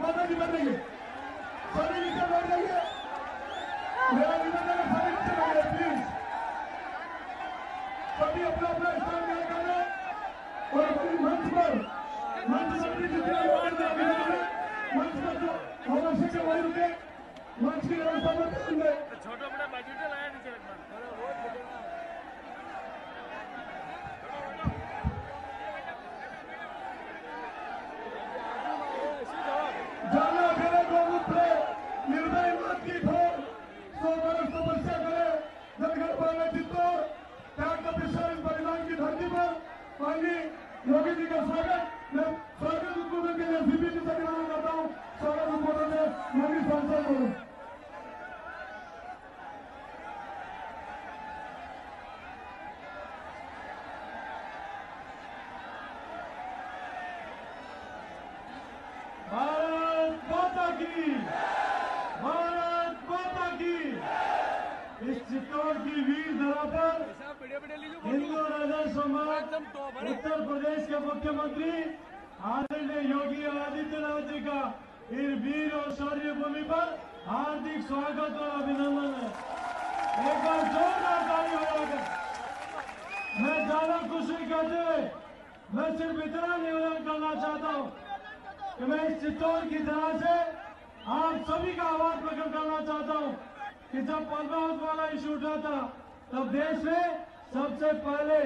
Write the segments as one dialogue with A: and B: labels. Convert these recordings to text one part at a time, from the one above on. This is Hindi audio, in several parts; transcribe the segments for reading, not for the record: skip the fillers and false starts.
A: माता जी बनेंगे, सभी नीचे बैठ जाइए। मेरा निवेदन है सभी नीचे बैठिए प्लीज। सभी अपना अपना स्थान ग्रहण कर लें और अपनी मंच पर जितने लोग अभिनंदन है मंच पर जो आवश्यक है वही रुके, मंच की व्यवस्था पर ध्यान दें।
B: छोटा बड़ा बजट लाया नीचे रखना।
A: जाना करे गोमुत्र निर्भय मत की ठोर 100 वर्ष तपस्या करे जनगण पाने चित्तौर त्याग का विश्वास बलिदान की धरती पर माननीय योगी जी का स्वागत मैं स्वागत उद्बोधन के लिए सीपी जी से निवेदन करता हूँ। स्वागत उद्बोधन में माननीय सांसद बोले। इस चित्तौड़ की वीर धरा पर हिंदू राजा समाज उत्तर प्रदेश के मुख्यमंत्री आदरणीय योगी आदित्यनाथ जी का इस वीर और शौर्य भूमि पर हार्दिक स्वागत और अभिनंदन है। एक बार जोरदार ताली बजाकर मैं ज्यादा कुछ नहीं कहते हुए मैं सिर्फ इतना निवेदन करना चाहता हूँ कि मैं इस चित्तौड़ की तरह से आप सभी का आभार प्रकट करना चाहता हूँ कि जब पद्मावत वाला इशू उठा था तब देश में सबसे पहले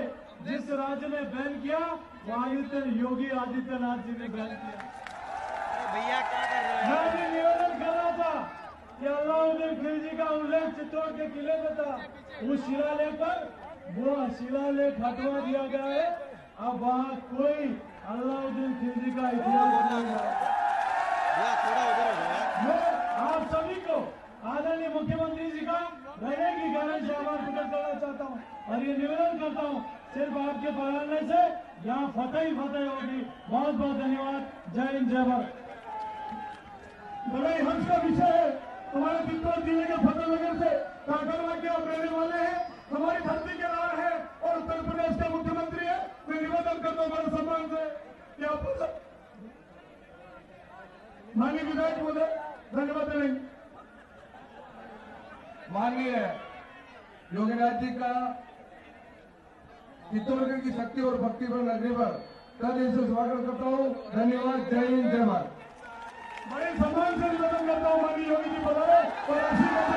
A: जिस राज्य ने बैन किया वो योगी आदित्यनाथ जी ने बैन किया।
B: भैया क्या कर रहे हैं?
A: मैं भी निवेदन कर रहा था कि अलाउद्दीन खिलजी का उल्लेख चित्तौड़ के किले में था, उस शिलालेख पर वो शिलालेख हटवा दिया गया है। अब वहाँ कोई अलाउद्दीन खिलजी का इतिहास नहीं है। मैं आप सभी को आदरणीय मुख्यमंत्री जी का रहने की कारण से आभार प्रकट करना चाहता हूँ और ये निवेदन करता हूँ सिर्फ आपके पढ़ाने से यहाँ फतेह ही फतेह होगी। बहुत बहुत धन्यवाद। जय हिंद जय भारत। बड़ा ही हर्ष का विषय है हमारे चित्तौड़ जिले के फतेहनगर से काकरवा के आप रहने वाले हैं, हमारी धरती के लाल है और उत्तर प्रदेश का मुख्यमंत्री है। मैं निवेदन करता हूँ बड़े सम्मान से कि आप माननीय विधायक महोदय धन्यवाद देंगे।
C: माननीय योगीनाथ जी का चित्तौड़गढ़ की शक्ति और भक्ति पर नगरी पर तदिल से स्वागत करता हूँ। धन्यवाद। जय हिंद जय भारत।
A: बड़े सम्मान से निवेदन करता हूँ माननीय योगी जी पधारे और आशीर्वाद।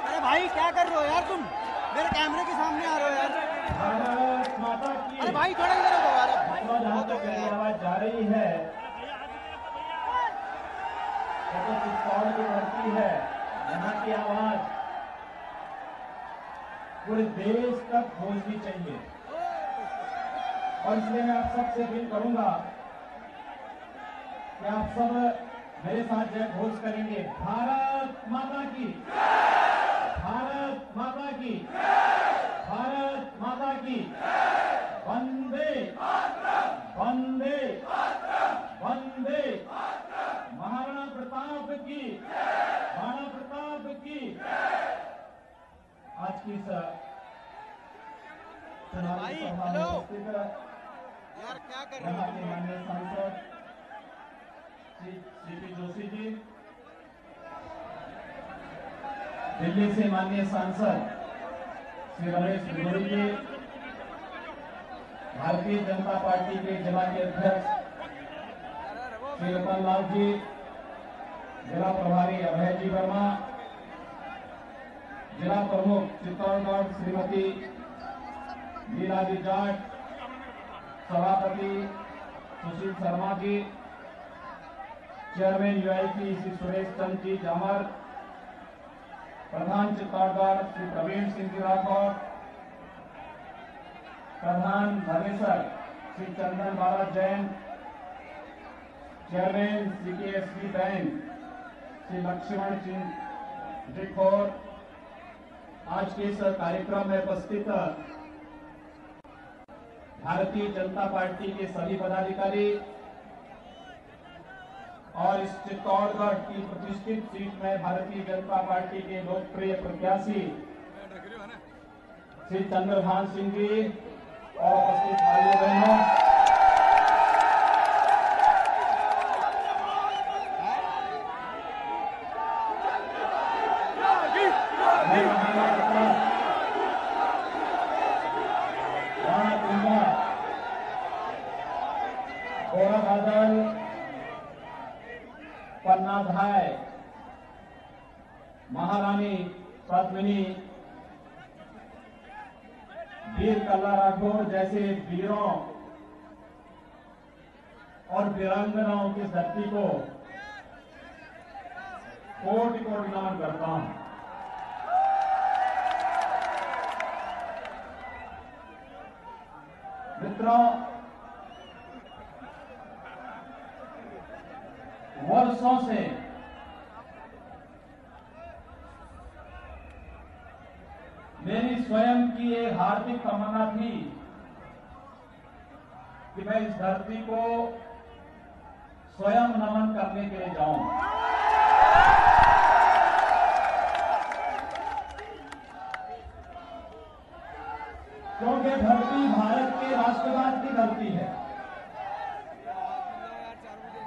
B: अरे भाई क्या कर रहे हो यार तुम? मेरे कैमरे के सामने आ रहे हो यार।
D: भारत माता की
B: अरे भाई थोड़ा इधर हो यार।
D: जहाँ तक मेरी आवाज जा रही है तो चित्तौड़ की धरती है, यहाँ की आवाज पूरे देश तक पहुंचनी चाहिए और इसलिए मैं आप सबसे अपील करूंगा कि आप सब मेरे साथ जय घोष करेंगे। भारत माता की, भारत माता की, भारत माता की, वंदे वंदे वंदे। महाराणा प्रताप की, महाराणा प्रताप की। आज की चुनावी सभा में उपस्थित
B: यार क्या कर रहे
D: यहाँ
B: हो?
D: के माननीय सांसद सीपी जोशी जी, दिल्ली से माननीय सांसद श्री रमेश बिधूरी जी, भारतीय जनता पार्टी के जिला के अध्यक्ष श्री रतन लाल जी, जिला प्रभारी अभय जी वर्मा, जिला प्रमुख चित्तौड़गढ़ श्रीमती लीला जी जाट, सभापति सुशील शर्मा जी, चेयरमैन यूआईपी श्री सुरेश चंद जी जामर, प्रधान चित्तौड़गढ़ श्री प्रवीण सिंह जी राठौर, प्रधान धनेसर श्री चंदन बाला जैन, चेयरमैन सीकेएसबी बैंक श्री लक्ष्मण सिंह जिखोर, आज के इस कार्यक्रम में उपस्थित भारतीय जनता पार्टी के सभी पदाधिकारी और इस चित्तौड़गढ़ की प्रतिष्ठित सीट में भारतीय जनता पार्टी के लोकप्रिय प्रत्याशी श्री चंद्रभान सिंह जी और उपस्थित भाइयों बहनों, गौरा बादल, पन्नाधाय, महारानी पद्मिनी, वीर कल्ला राठौर जैसे वीरों और वीरांगनाओं की धरती को कोटि कोटि नमन करता हूं। मित्रों, वर्षों से मेरी स्वयं की एक हार्दिक तमन्ना थी कि मैं इस धरती को स्वयं नमन करने के लिए जाऊं। क्योंकि धरती भारत के राष्ट्रवाद की धरती है।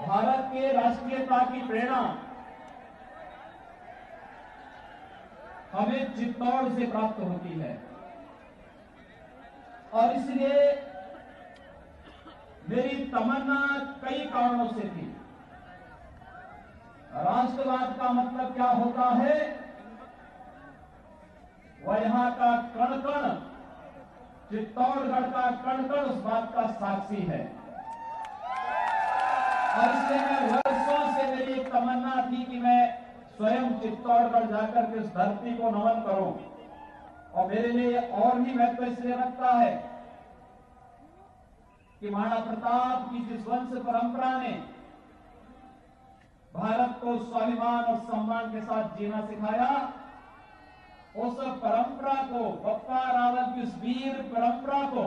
D: भारत के राष्ट्रीयता की प्रेरणा हमें चित्तौड़ से प्राप्त होती है और इसलिए मेरी तमन्ना कई कारणों से थी। राष्ट्रवाद का मतलब क्या होता है, वह यहां का कण कण, चित्तौड़गढ़ का कण कण उस बात का साक्षी है। और इसलिए मैं वर्षों से मेरी एक तमन्ना थी कि मैं स्वयं चित्तौड़गढ़ जाकर के उस धरती को नमन करूं। और मेरे लिए और भी महत्व इसलिए रखता है कि महाराणा प्रताप की जिस वंश परंपरा ने भारत को स्वाभिमान और सम्मान के साथ जीना सिखाया, उस परंपरा को, बप्पा रावल की उस वीर परंपरा को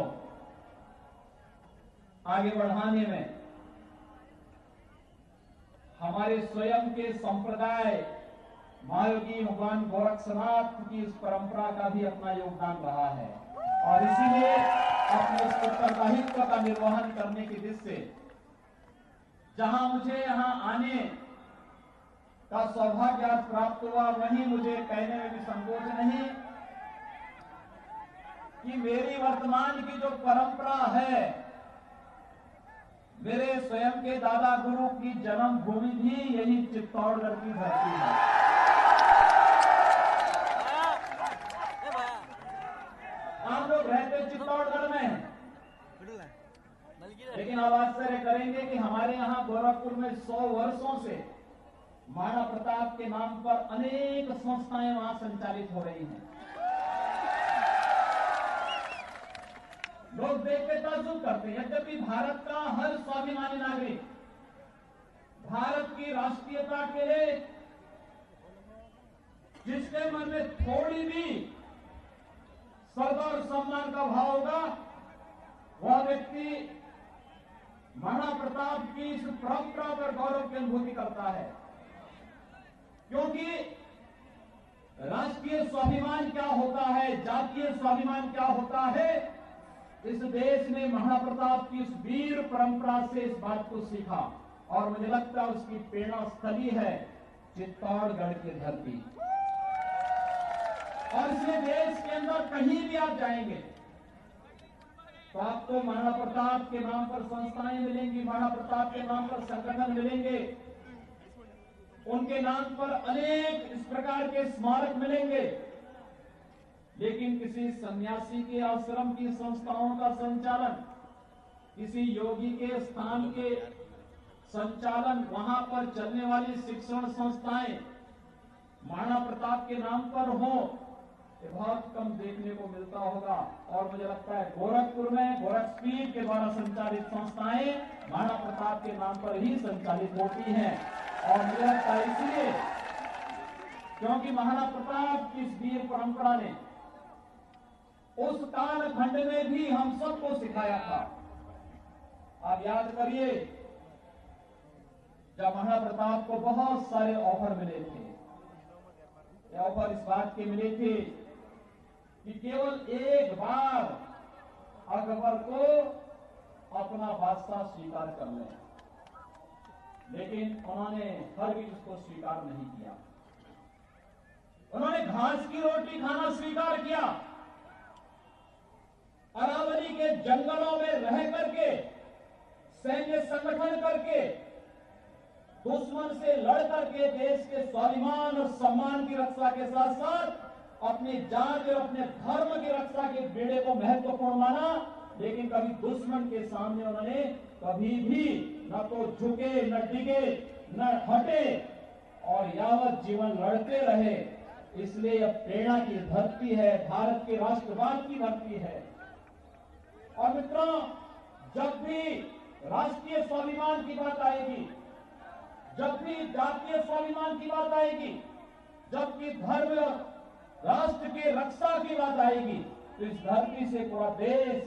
D: आगे बढ़ाने में हमारे स्वयं के संप्रदाय महायोगी भगवान गोरक्षनाथ की इस परंपरा का भी अपना योगदान रहा है। और इसीलिए अपने इस उत्तरदायित्व का निर्वहन करने की दृष्टि से जहां मुझे यहां आने का सौभाग्य आज प्राप्त हुआ, वहीं मुझे कहने में भी संकोच नहीं कि मेरी वर्तमान की जो परंपरा है, मेरे स्वयं के दादा गुरु की जन्मभूमि भी यही चित्तौड़गढ़ की धरती है। हम लोग रहते चित्तौड़गढ़ में, लेकिन अब आश्चर्य करेंगे कि हमारे यहां गोरखपुर में 100 वर्षों से महाराणा प्रताप के नाम पर अनेक संस्थाएं वहां संचालित हो रही हैं। लोग देख के ताज्जुब करते हैं। यद्यपि भारत का हर स्वाभिमानी नागरिक भारत की राष्ट्रीयता के लिए जिसके मन में थोड़ी भी श्रद्धा और सम्मान का भाव होगा, वह व्यक्ति महाराणा प्रताप की इस परंपरा पर गौरव की अनुभूति करता है। क्योंकि राष्ट्रीय स्वाभिमान क्या होता है, जातीय स्वाभिमान क्या होता है, इस देश ने महाराणा प्रताप की इस वीर परंपरा से इस बात को सीखा। और मुझे लगता है उसकी प्रेरणा स्थली है चित्तौड़गढ़ की धरती। और इसलिए देश के अंदर कहीं भी आप जाएंगे तो आपको महाराणा प्रताप के नाम पर संस्थाएं मिलेंगी, महाराणा प्रताप के नाम पर संगठन मिलेंगे, उनके नाम पर अनेक इस प्रकार के स्मारक मिलेंगे। लेकिन किसी सन्यासी के आश्रम की संस्थाओं का संचालन, किसी योगी के स्थान के संचालन, वहां पर चलने वाली शिक्षण संस्थाएं महाराणा प्रताप के नाम पर हो, ये बहुत कम देखने को मिलता होगा। और मुझे लगता है गोरखपुर में गोरखपीठ के द्वारा संचालित संस्थाएं महाराणा प्रताप के नाम पर ही संचालित होती हैं। और मुझे लगता है इसलिए क्योंकि महाराणा प्रताप की इस वीर परंपरा ने उस कालखंड में भी हम सबको सिखाया था। आप याद करिए, जब महाराणा प्रताप को बहुत सारे ऑफर मिले थे, ये ऑफर इस बात के मिले थे कि केवल एक बार अकबर को अपना बादशाह स्वीकार कर लें, लेकिन उन्होंने हरगिज उसको स्वीकार नहीं किया। उन्होंने घास की रोटी खाना स्वीकार किया, अरावली के जंगलों में रह करके सैन्य संगठन करके दुश्मन से लड़ करके देश के स्वाभिमान और सम्मान की रक्षा के साथ साथ अपनी जाति और अपने धर्म की रक्षा के बेड़े को महत्वपूर्ण माना, लेकिन कभी दुश्मन के सामने उन्होंने कभी भी न तो झुके, न डिगे, न हटे और यावत जीवन लड़ते रहे। इसलिए यह प्रेरणा की धरती है, भारत के राष्ट्रवाद की धरती है। और मित्रों, जब भी राष्ट्रीय स्वाभिमान की बात आएगी, जब भी जातीय स्वाभिमान की बात आएगी, जब भी धर्म राष्ट्र की रक्षा की बात आएगी, तो इस धरती से पूरा देश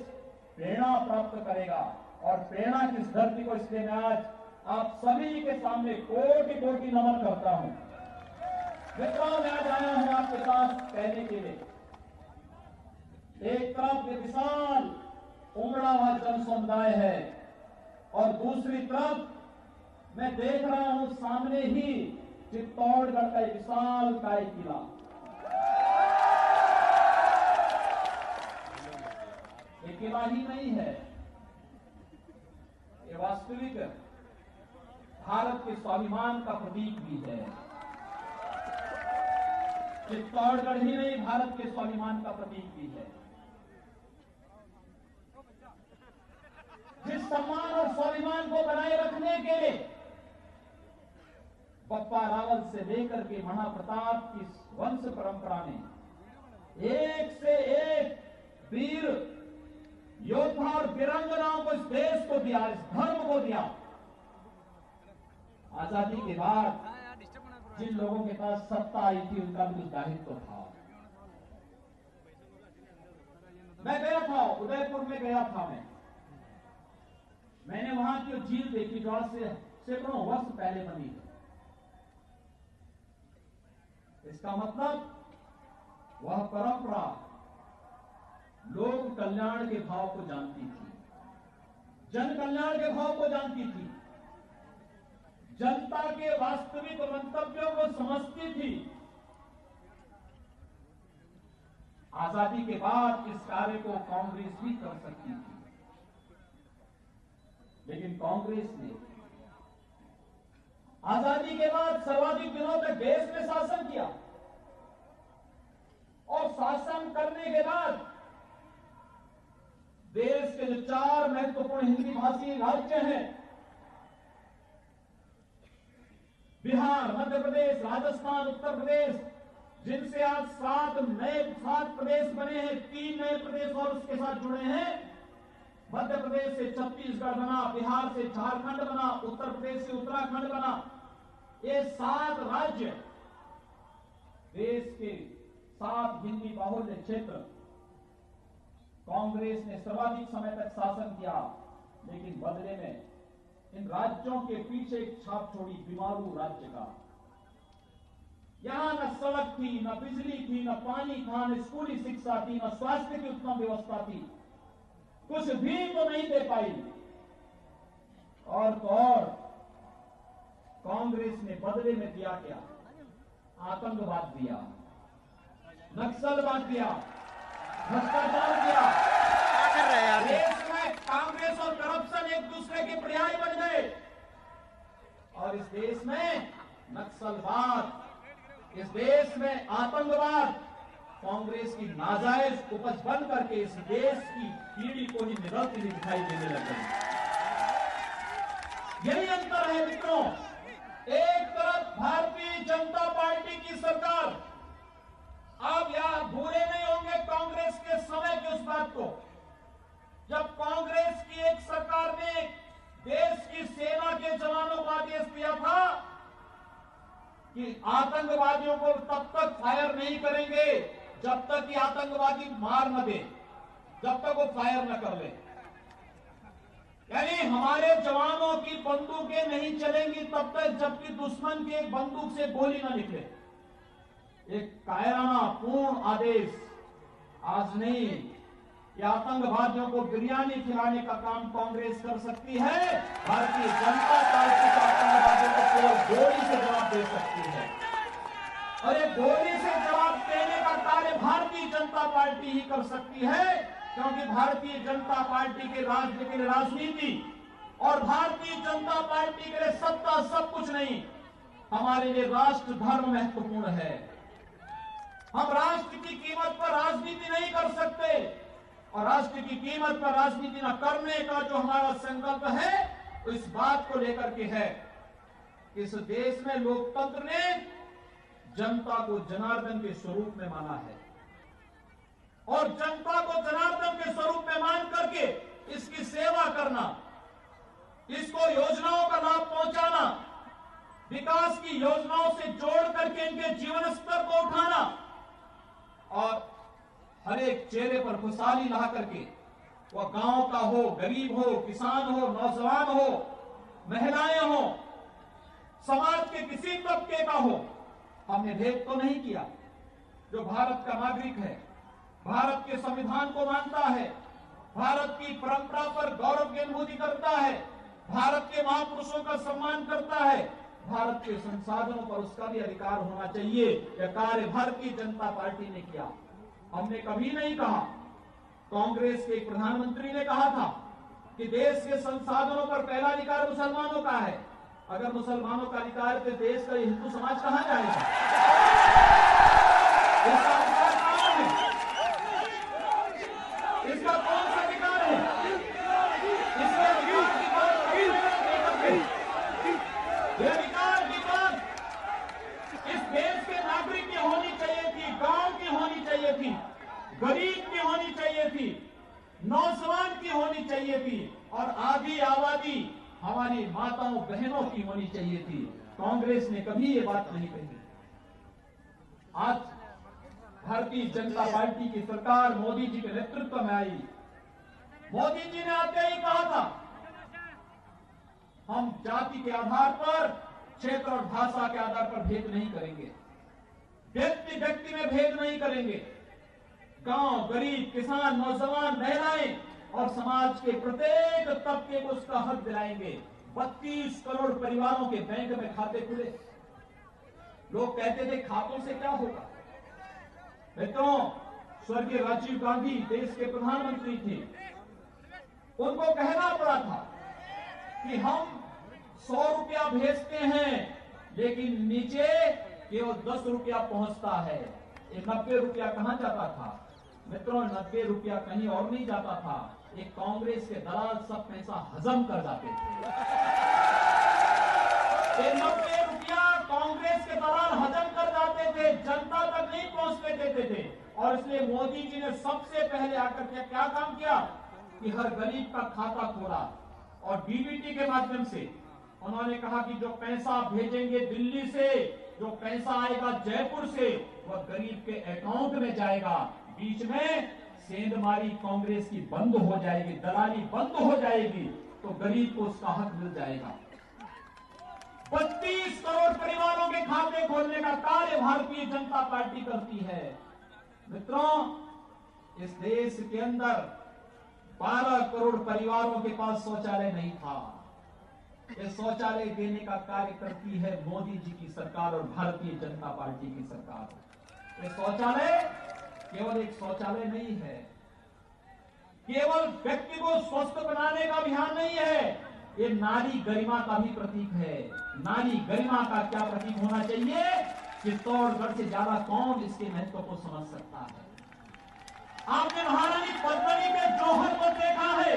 D: प्रेरणा प्राप्त करेगा। और प्रेरणा की इस धरती को इसलिए मैं आज आप सभी के सामने कोटि कोटि नमन करता हूं। मित्रों, मैं आज आया हूं आपके साथ कहने के लिए, एक तरफ ये विशाल उमड़ा हुआ जन समुदाय है और दूसरी तरफ मैं देख रहा हूं सामने ही चित्तौड़गढ़ का एक विशाल काय किला। ये किला ही नहीं है, ये वास्तविक भारत के स्वाभिमान का प्रतीक भी है। चित्तौड़गढ़ ही नहीं, भारत के स्वाभिमान का प्रतीक भी है। जिस सम्मान और स्वाभिमान को बनाए रखने के लिए बप्पा रावल से लेकर के महाप्रताप की वंश परंपरा ने एक से एक वीर योद्धा और वीरांगनाओं को इस देश को दिया, इस धर्म को दिया। आजादी के बाद जिन लोगों के पास सत्ता आई थी उनका भी दायित्व था। मैं गया था, उदयपुर में गया था मैंने वहां की झील देखी जो आज से सैकड़ों वर्ष पहले बनी है। इसका मतलब वह परंपरा लोक कल्याण के भाव को जानती थी, जन कल्याण के भाव को जानती थी, जनता के वास्तविक मंतव्यों को समझती थी। आजादी के बाद इस कार्य को कांग्रेस भी कर सकती थी, लेकिन कांग्रेस ने आजादी के बाद सर्वाधिक दिनों तक देश में शासन किया और शासन करने के बाद देश के जो 4 महत्वपूर्ण हिंदी भाषी राज्य हैं, बिहार, मध्य प्रदेश, राजस्थान, उत्तर प्रदेश, जिनसे आज 7 प्रदेश बने हैं, 3 नए प्रदेश और उसके साथ जुड़े हैं। मध्य प्रदेश से छत्तीसगढ़ बना, बिहार से झारखंड बना, उत्तर प्रदेश से उत्तराखंड बना। ये 7 राज्य देश के 7 हिंदी बाहुल्य क्षेत्र कांग्रेस ने सर्वाधिक समय तक शासन किया, लेकिन बदले में इन राज्यों के पीछे एक छाप छोड़ी बीमारू राज्य का। यहां न सड़क थी, न बिजली थी, न पानी था, न स्कूली शिक्षा थी, न स्वास्थ्य की उत्तम व्यवस्था थी, कुछ भी तो नहीं दे पाई। और तो और कांग्रेस ने बदले में दिया क्या? आतंकवाद दिया, नक्सलवाद दिया, भ्रष्टाचार दिया।
B: क्या कर रहे हैं यार?
D: देश में कांग्रेस और करप्शन एक दूसरे के पर्याय बन गए और इस देश में नक्सलवाद, इस देश में आतंकवाद कांग्रेस की नाजायज उपज बन करके इस देश की पीढ़ी को ही निरंतर दिखाई देने लग गई। यही अंतर है मित्रों। एक तरफ भारतीय जनता पार्टी की सरकार, आप यहां भूले नहीं होंगे कांग्रेस के समय की उस बात को, जब कांग्रेस की एक सरकार ने देश की सेना के जवानों को आदेश दिया था कि आतंकवादियों को तब तक फायर नहीं करेंगे जब तक कि आतंकवादी मार न दे, जब तक वो फायर न कर ले। यानी हमारे जवानों की बंदूकें नहीं चलेंगी तब तक जबकि दुश्मन की एक बंदूक से गोली न निकले। एक कायराना पूर्ण आदेश आज नहीं, ये आतंकवादियों को बिरयानी खिलाने का काम कांग्रेस कर सकती है। भारतीय जनता पार्टी का आतंकवादियों को केवल गोली से जवाब दे सकती है, और ये गोली से जवाब देने का कार्य भारतीय जनता पार्टी ही कर सकती है, क्योंकि भारतीय जनता पार्टी के राज्य के लिए राजनीति और भारतीय जनता पार्टी के लिए सत्ता सब कुछ नहीं, हमारे लिए राष्ट्र धर्म महत्वपूर्ण है। हम राष्ट्र की कीमत पर राजनीति नहीं कर सकते, और राष्ट्र की कीमत पर राजनीति न करने का जो हमारा संकल्प है, तो इस बात को लेकर के है कि इस देश में लोकतंत्र ने जनता को जनार्दन के स्वरूप में माना है, और जनता को जनार्दन के स्वरूप में मान करके इसकी सेवा करना, इसको योजनाओं का लाभ पहुंचाना, विकास की योजनाओं से जोड़ करके इनके जीवन स्तर को उठाना, और हर एक चेहरे पर खुशहाली ला करके, वह गांव का हो, गरीब हो, किसान हो, नौजवान हो, महिलाएं हो, समाज के किसी तबके का हो, हमने भेद तो नहीं किया। जो भारत का नागरिक है, भारत के संविधान को मानता है, भारत की परंपरा पर गौरव की अनुभूति करता है, भारत के महापुरुषों का सम्मान करता है, भारत के संसाधनों पर उसका भी अधिकार होना चाहिए। यह कार्य भारतीय जनता पार्टी ने किया। हमने कभी नहीं कहा, कांग्रेस के एक प्रधानमंत्री ने कहा था कि देश के संसाधनों पर पहला अधिकार मुसलमानों का है। अगर मुसलमानों का अधिकार है तो देश का हिंदू समाज कहां जाएगा? इसका अधिकार कौन है? इसका कौन सा अधिकार है? इसके अधिकार की बात कभी नहीं करते। यह अधिकार की बात इस देश के नागरिक की होनी चाहिए थी, गांव की होनी चाहिए थी, गरीब की होनी चाहिए थी, नौजवान की होनी चाहिए थी, और आधी आबादी हमारी माताओं बहनों की होनी चाहिए थी। कांग्रेस ने कभी ये बात नहीं कही। आज भारतीय जनता पार्टी की सरकार मोदी जी के नेतृत्व में आई। मोदी जी ने आते ही कहा था, हम जाति के आधार पर, क्षेत्र और भाषा के आधार पर भेद नहीं करेंगे, व्यक्ति व्यक्ति में भेद नहीं करेंगे, गांव, गरीब, किसान, नौजवान, महिलाएं और समाज के प्रत्येक तबके को उसका हक दिलाएंगे। 32 करोड़ परिवारों के बैंक में खाते खुले। लोग कहते थे खातों से क्या होगा? मित्रों, स्वर्गीय राजीव गांधी देश के प्रधानमंत्री थे, उनको कहना पड़ा था कि हम 100 रुपया भेजते हैं, लेकिन नीचे केवल 10 रुपया पहुंचता है। ये 90 रुपया कहां जाता था? मित्रों, 90 रुपया कहीं और नहीं जाता था, एक कांग्रेस के दलाल सब पैसा हजम कर जाते थे। ये 90 रुपया कांग्रेस के दलाल हजम कर जाते थे, जनता तक नहीं पहुंचने देते थे। और इसलिए मोदी जी ने सबसे पहले आकर के क्या काम किया कि हर गरीब का खाता खोला, और डीबीटी के माध्यम से उन्होंने कहा कि जो पैसा भेजेंगे दिल्ली से, जो पैसा आएगा जयपुर से, वह गरीब के अकाउंट में जाएगा। बीच में सेंधमारी कांग्रेस की बंद हो जाएगी, दलाली बंद हो जाएगी, तो गरीब को उसका हक मिल जाएगा। 32 करोड़ परिवारों के खाते खोलने का कार्य भारतीय जनता पार्टी करती है। मित्रों, इस देश के अंदर 12 करोड़ परिवारों के पास शौचालय नहीं था। ये शौचालय देने का कार्य करती है मोदी जी की सरकार और भारतीय जनता पार्टी की सरकार। ये शौचालय केवल एक शौचालय नहीं है, केवल व्यक्ति को स्वस्थ बनाने का अभियान नहीं है, ये नारी गरिमा का भी प्रतीक है। नारी गरिमा का क्या प्रतीक होना चाहिए? चित्तौड़गढ़ से ज्यादा कौन इसके महत्व को समझ सकता है? आपने महारानी पद्मिनी के जौहर को देखा है,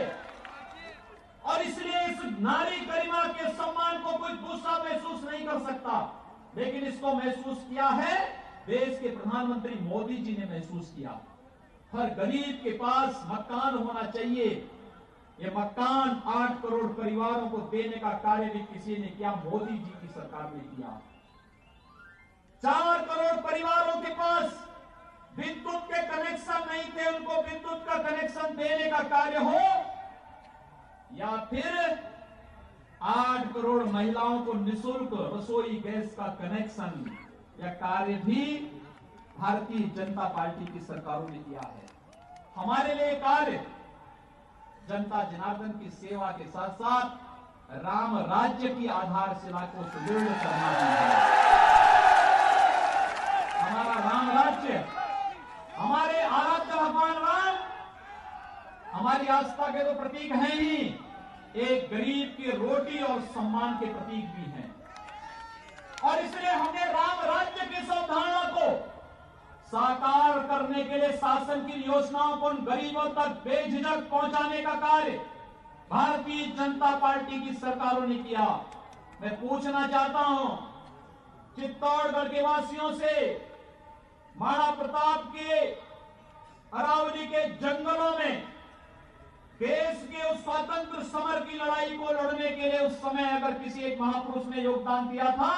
D: और इसलिए इस नारी गरिमा के सम्मान को कोई दूसरा महसूस नहीं कर सकता, लेकिन इसको महसूस किया है देश के प्रधानमंत्री मोदी जी ने महसूस किया। हर गरीब के पास मकान होना चाहिए। ये मकान 8 करोड़ परिवारों को देने का कार्य भी किसी ने किया, मोदी जी की सरकार ने किया। 4 करोड़ परिवारों के पास विद्युत के कनेक्शन नहीं थे, उनको विद्युत का कनेक्शन देने का कार्य हो, या फिर 8 करोड़ महिलाओं को निःशुल्क रसोई गैस का कनेक्शन, यह कार्य भी भारतीय जनता पार्टी की सरकारों ने किया है। हमारे लिए कार्य जनता जनार्दन की सेवा के साथ साथ राम राज्य की आधारशिला को सुदृढ़ करना भी है। हमारा राम राज्य, हमारे आराध्य भगवान राम हमारी आस्था के तो प्रतीक हैं ही, एक गरीब की रोटी और सम्मान के प्रतीक भी हैं। और इसलिए हमने राम राज्य की अवधारणा को साकार करने के लिए शासन की योजनाओं को उन गरीबों तक बेझिझक पहुंचाने का कार्य भारतीय जनता पार्टी की सरकारों ने किया। मैं पूछना चाहता हूं चित्तौड़गढ़ के वासियों से, महाराणा प्रताप के अरावली के जंगलों में देश के उस स्वतंत्र समर की लड़ाई को लड़ने के लिए उस समय अगर किसी एक महापुरुष ने योगदान दिया था,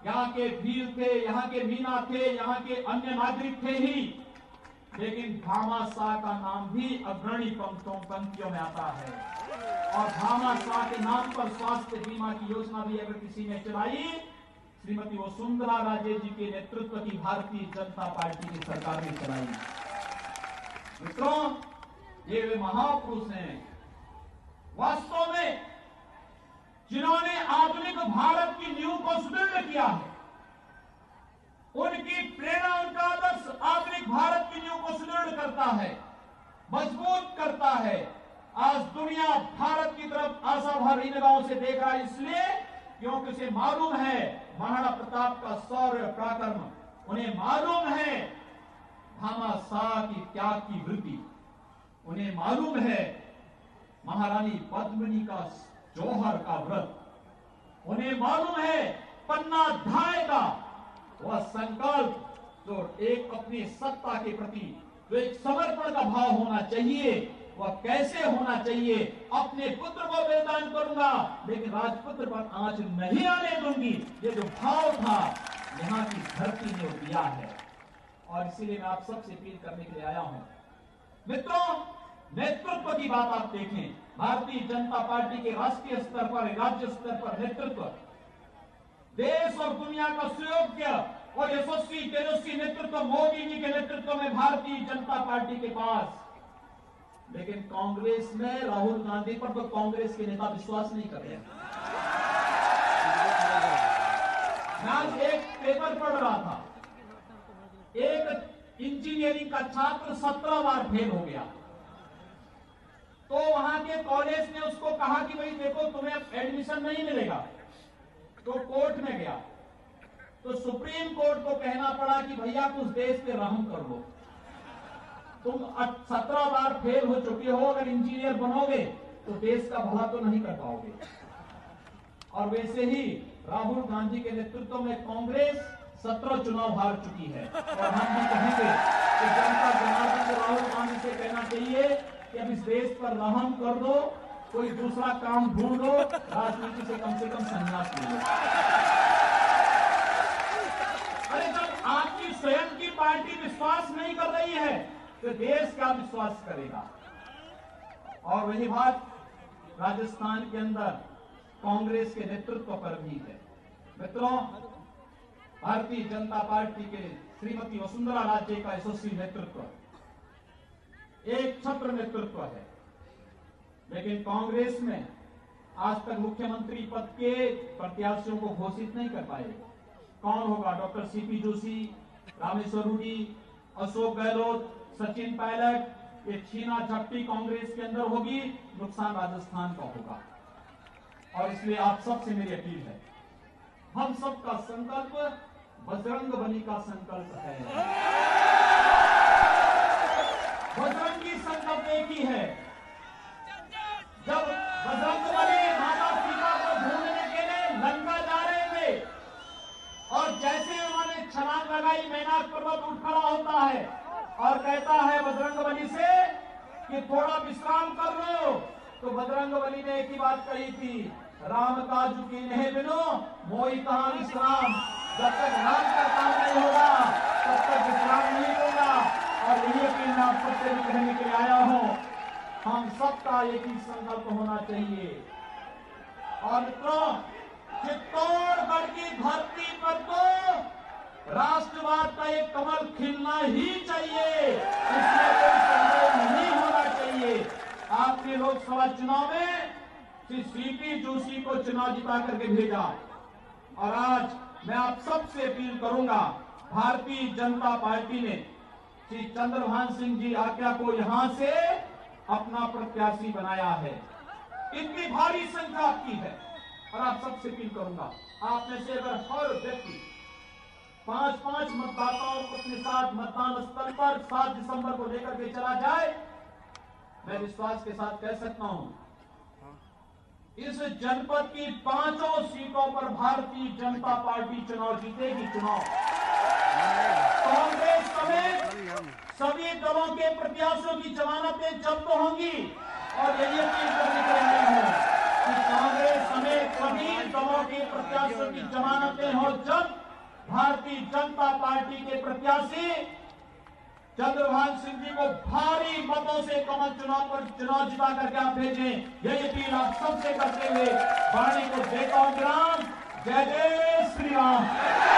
D: यहाँ के वीर थे, यहाँ के मीना थे, यहाँ के अन्य नागरिक थे ही, लेकिन भामा शाह का नाम भी अग्रणी पंक्तियों में आता है। और भामा शाह के नाम पर स्वास्थ्य बीमा की योजना भी अगर किसी ने चलाई, श्रीमती वसुंधरा राजे जी के नेतृत्व की भारतीय जनता पार्टी की सरकार ने चलाई। मित्रों, ये वे महापुरुष हैं वास्तव में जिन्होंने आधुनिक भारत की नींव को सुदृढ़ किया है। उनकी प्रेरणा, उनका आदर्श आधुनिक भारत की नींव को सुदृढ़ करता है, मजबूत करता है। आज दुनिया भारत की तरफ आशा भरी निगाहों से देख रहा है, इसलिए क्योंकि उसे मालूम है महाराणा प्रताप का शौर्य पराक्रम, उन्हें मालूम है भामा शाह की त्याग की वृत्ति, उन्हें मालूम है महारानी पद्मिनी का जौहर का व्रत, उन्हें मालूम है पन्ना धाय का वह संकल्प जो एक अपनी सत्ता के प्रति जो एक समर्पण का भाव होना चाहिए, वह कैसे होना चाहिए। अपने पुत्र को बलिदान करूंगा लेकिन राजपुत्र पर आंच नहीं आने दूंगी, ये जो भाव था यहाँ की धरती ने दिया है। और इसीलिए मैं आप सबसे अपील करने के लिए आया हूं। मित्रों, नेतृत्व की बात आप देखें, भारतीय जनता पार्टी के राष्ट्रीय स्तर पर, राज्य स्तर पर नेतृत्व, देश और दुनिया का सुयोग्य और यशस्वी तेजस्वी नेतृत्व मोदी जी के नेतृत्व में भारतीय जनता पार्टी के पास। लेकिन कांग्रेस में राहुल गांधी पर तो कांग्रेस के नेता विश्वास नहीं कर रहे। मैं आज एक पेपर पढ़ रहा था, एक इंजीनियरिंग का छात्र 17 बार फेल हो गया, तो वहां के कॉलेज ने उसको कहा कि भाई देखो तुम्हें एडमिशन नहीं मिलेगा, तो कोर्ट में गया, तो सुप्रीम कोर्ट को कहना पड़ा कि भैया कुछ देश पे रहम कर लो, तुम 17 बार फेल हो चुके हो, अगर इंजीनियर बनोगे तो देश का भला तो नहीं कर पाओगे। और वैसे ही राहुल गांधी के नेतृत्व में कांग्रेस 17 चुनाव हार चुकी है। और हम भी कहेंगे कि जनता जनार्दन को राहुल गांधी से कहना चाहिए कि अब इस देश पर रहम कर दो, कोई दूसरा काम ढूंढो, राजनीति से कम संन्यास ले लो। अरे जब आपकी स्वयं की पार्टी विश्वास नहीं कर रही है तो देश क्या विश्वास करेगा। और वही बात राजस्थान के अंदर कांग्रेस के नेतृत्व पर भी है। मित्रों, भारतीय जनता पार्टी के श्रीमती वसुंधरा राजे का यशस्वी नेतृत्व एक छत्र नेतृत्व है, लेकिन कांग्रेस में आज तक मुख्यमंत्री पद के प्रत्याशियों को घोषित नहीं कर पाए। कौन होगा? डॉक्टर सीपी जोशी, रामेश्वर रूडी, अशोक गहलोत, सचिन पायलट, ये छीना झपटी कांग्रेस के अंदर होगी, नुकसान राजस्थान का होगा। और इसलिए आप सबसे मेरी अपील है, हम सबका संकल्प बजरंग बली का संकल्प है। बजरंगी संकल्प एक ही है। जब बजरंग बली माता सीता को ढूंढने के लिए लंका जा रहे थे और जैसे उन्होंने छलांग लगाई, मैनाक पर्वत उठ खड़ा होता है और कहता है बजरंग बली से कि थोड़ा विश्राम कर लो, तो बजरंग बली ने एक ही बात कही थी, राम काज की नहीं बिनो मोई कहां विश्राम। जब तक राम का काम नहीं होगा तब तक विश्राम नहीं होगा। और यही अपील मैं आप सबसे भी कहने के लिए आया हूं, हम सबका एक ही संकल्प होना चाहिए। और मित्रों, चित्तौड़गढ़ की धरती पर तो राष्ट्रवाद का एक कमल खिलना ही चाहिए, इसमें कोई संदेह आपने लोकसभा चुनाव में श्री सीपी जोशी को चुनाव जिता करके भेजा। और आज मैं आप सबसे अपील करूंगा, भारतीय जनता पार्टी ने श्री चंद्रभान सिंह जी आज्ञा को यहां से अपना प्रत्याशी बनाया है। इतनी भारी संख्या आपकी है और आप सबसे अपील करूंगा, आप में से अगर हर व्यक्ति 5-5 मतदाताओं को अपने साथ मतदान स्थल पर 7 दिसंबर को लेकर के चला जाए, मैं विश्वास के साथ कह सकता हूं इस जनपद की 5 सीटों पर भारतीय जनता पार्टी चुनाव जीतेगी। चुनाव कांग्रेस समेत सभी दलों के प्रत्याशियों की जमानतें जब्त होंगी और यही अपील करने के लिए हूं कि कांग्रेस समेत सभी दलों के प्रत्याशियों की जमानतें हो जब्त। भारतीय जनता पार्टी के प्रत्याशी चंद्रभान सिंह जी को भारी मतों से कमल चुनाव पर चुनाव जिता करके आप भेजें, यही अपील आप सबसे करते हुए वाणी को देता हूं विराम। जय जय श्री राम।